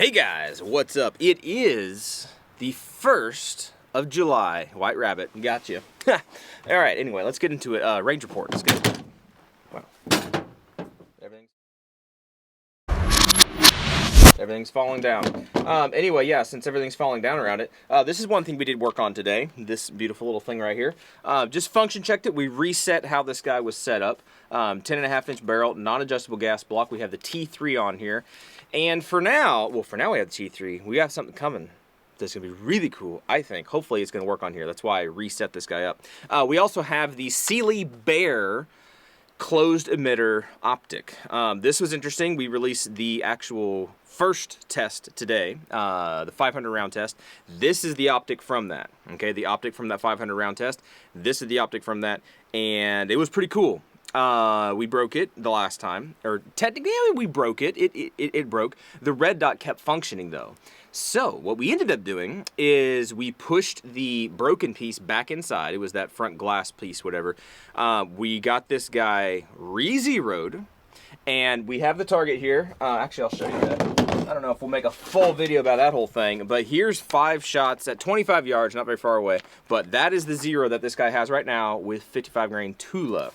Hey guys, what's up? It is the 1st of July. White Rabbit, gotcha. Alright, anyway, let's get into it. Range report, let's go. Wow. Everything's falling down. Anyway, yeah, since everything's falling down around it, this is one thing we did work on today. This beautiful little thing right here. Just function checked it. We reset how this guy was set up. 10.5-inch barrel, non-adjustable gas block. We have the T3 on here. And for now, well, for now we have the T3. We have something coming that's going to be really cool, I think. Hopefully it's going to work on here. That's why I reset this guy up. We also have the Sealy Bear closed emitter optic. This was interesting. We released the actual first test today, the 500 round test. This is the optic from that, okay? The optic from that 500 round test. This is the optic from that, and it was pretty cool. We broke it the last time, or technically we broke it. It broke. The red dot kept functioning though. So what we ended up doing is we pushed the broken piece back inside. It was that front glass piece, whatever. We got this guy re-zeroed, and we have the target here. Actually, I'll show you that. I don't know if we'll make a full video about that whole thing, but here's 5 shots at 25 yards, not very far away. But that is the zero that this guy has right now with 55 grain Tula.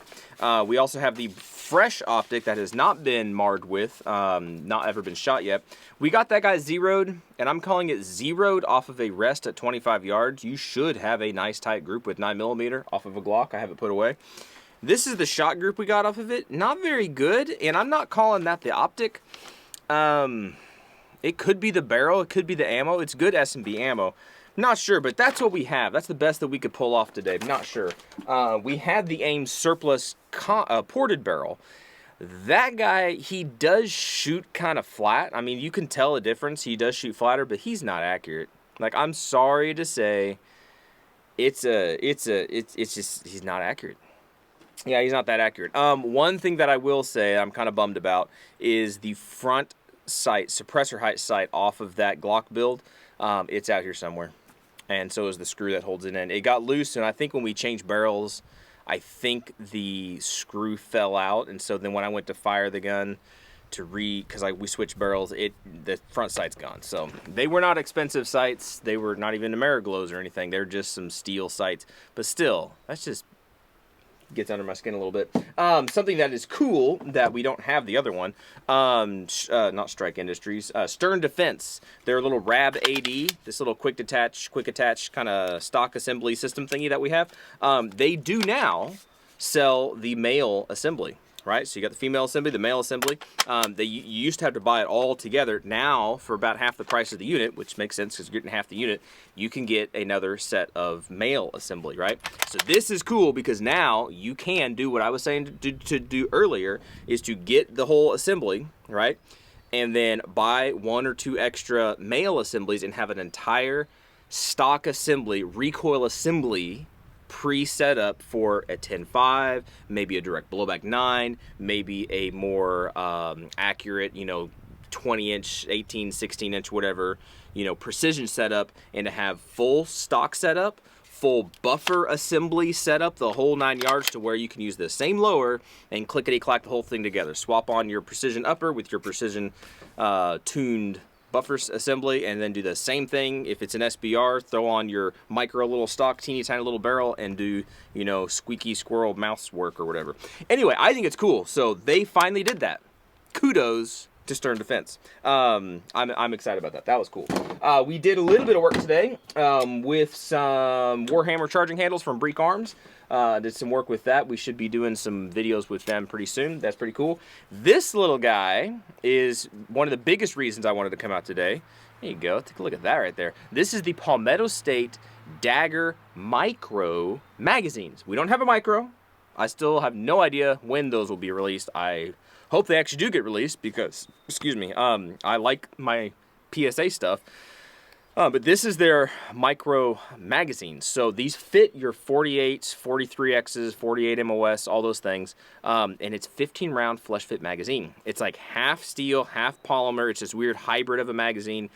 We also have the fresh optic that has not been marred with, not ever been shot yet. We got that guy zeroed, and I'm calling it zeroed off of a rest at 25 yards. You should have a nice tight group with 9mm off of a Glock. I have it put away. This is the shot group we got off of it. Not very good, and I'm not calling that the optic. It could be the barrel, it could be the ammo. It's good S&B ammo. Not sure, but that's what we have. That's the best that we could pull off today. Not sure. We had the AIM surplus ported barrel. That guy, he does shoot kind of flat. I mean, you can tell a difference. He does shoot flatter, but he's not accurate. Like, I'm sorry to say, it's just, he's not accurate. Yeah, he's not that accurate. One thing that I will say I'm kind of bummed about is the front sight, suppressor height sight off of that Glock build. It's out here somewhere, and so is the screw that holds it in. It got loose, and I think when we changed barrels, I think the screw fell out, and so then when I went to fire the gun to because we switched barrels, the front sight's gone. So they were not expensive sights. They were not even Ameriglows or anything. They're just some steel sights, but still, that's just gets under my skin a little bit. Something that is cool that we don't have the other one, not Strike Industries, Stern Defense, their little RAB-AD, this little quick attach kind of stock assembly system thingy that we have. They do now sell the male assembly, right? So you got the female assembly, the male assembly. You used to have to buy it all together. Now, for about half the price of the unit, which makes sense because you're getting half the unit, you can get another set of male assembly, right? So this is cool because now you can do what I was saying to do earlier, is to get the whole assembly, right? And then buy 1 or 2 extra male assemblies and have an entire stock assembly, recoil assembly, pre-set up for a 10.5, maybe a direct blowback 9, maybe a more accurate, 20-inch, 18, 16-inch, whatever, precision setup, and to have full stock setup, full buffer assembly setup, the whole 9 yards, to where you can use the same lower and clickety-clack the whole thing together. Swap on your precision upper with your precision tuned buffers assembly, and then do the same thing. If it's an SBR, throw on your micro little stock, teeny tiny little barrel, and do, squeaky squirrel mouse work or whatever. Anyway, I think it's cool. So they finally did that. Kudos to Stern Defense. I'm excited about that. That was cool. We did a little bit of work today with some Warhammer charging handles from Break Arms. Did some work with that. We should be doing some videos with them pretty soon. That's pretty cool. This little guy is one of the biggest reasons I wanted to come out today. There you go. Take a look at that right there. This is the Palmetto State Dagger Micro magazines. We don't have a micro. I still have no idea when those will be released. I hope they actually do get released because, excuse me, I like my PSA stuff. But this is their micro magazines. So these fit your 48s, 43Xs, 48 MOS, all those things. And it's 15 round flush fit magazine. It's like half steel, half polymer. It's this weird hybrid of a magazine.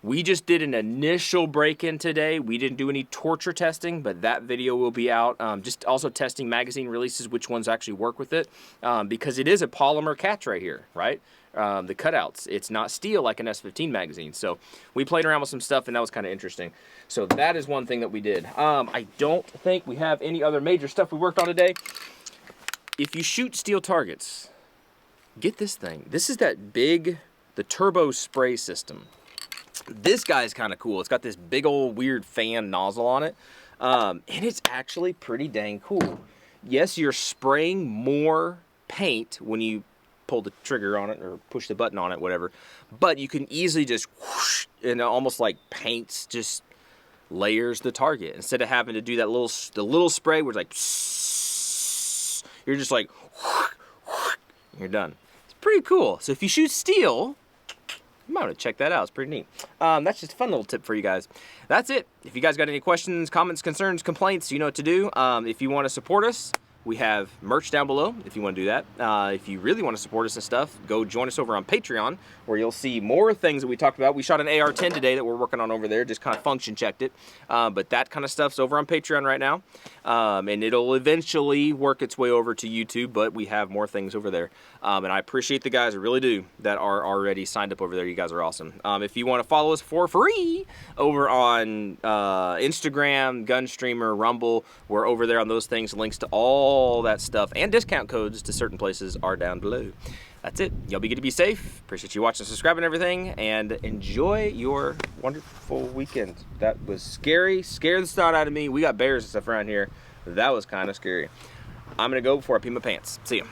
We just did an initial break-in today. We didn't do any torture testing, but that video will be out. Just also testing magazine releases, which ones actually work with it. Because it is a polymer catch right here, right? the cutouts. It's not steel like an S15 magazine. So we played around with some stuff, and that was kind of interesting. So that is one thing that we did. I don't think we have any other major stuff we worked on today. If you shoot steel targets, get this thing. This is that big, the turbo spray system. This guy's kind of cool. It's got this big old weird fan nozzle on it. And it's actually pretty dang cool. Yes, you're spraying more paint when you pull the trigger on it or push the button on it, whatever. But you can easily just whoosh, and it almost like paints, just layers the target. Instead of having to do that little spray where it's like, psss, you're just like, whoosh, whoosh, you're done. It's pretty cool. So if you shoot steel, you might want to check that out. It's pretty neat. That's just a fun little tip for you guys. That's it. If you guys got any questions, comments, concerns, complaints, you know what to do. If you want to support us, we have merch down below if you want to do that. If you really want to support us and stuff, go join us over on Patreon, where you'll see more things that we talked about. We shot an AR-10 today that we're working on over there, just kind of function checked it. But that kind of stuff's over on Patreon right now. And it'll eventually work its way over to YouTube, but we have more things over there. And I appreciate the guys, I really do, that are already signed up over there. You guys are awesome. If you want to follow us for free over on Instagram, Gunstreamer, Rumble, we're over there on those things. Links to all that stuff and discount codes to certain places are down below. That's it. Y'all be good to be safe. Appreciate you watching, subscribing, everything, and enjoy your wonderful weekend. That was scary. Scared the snot out of me. We got bears and stuff around here. That was kind of scary. I'm going to go before I pee my pants. See ya.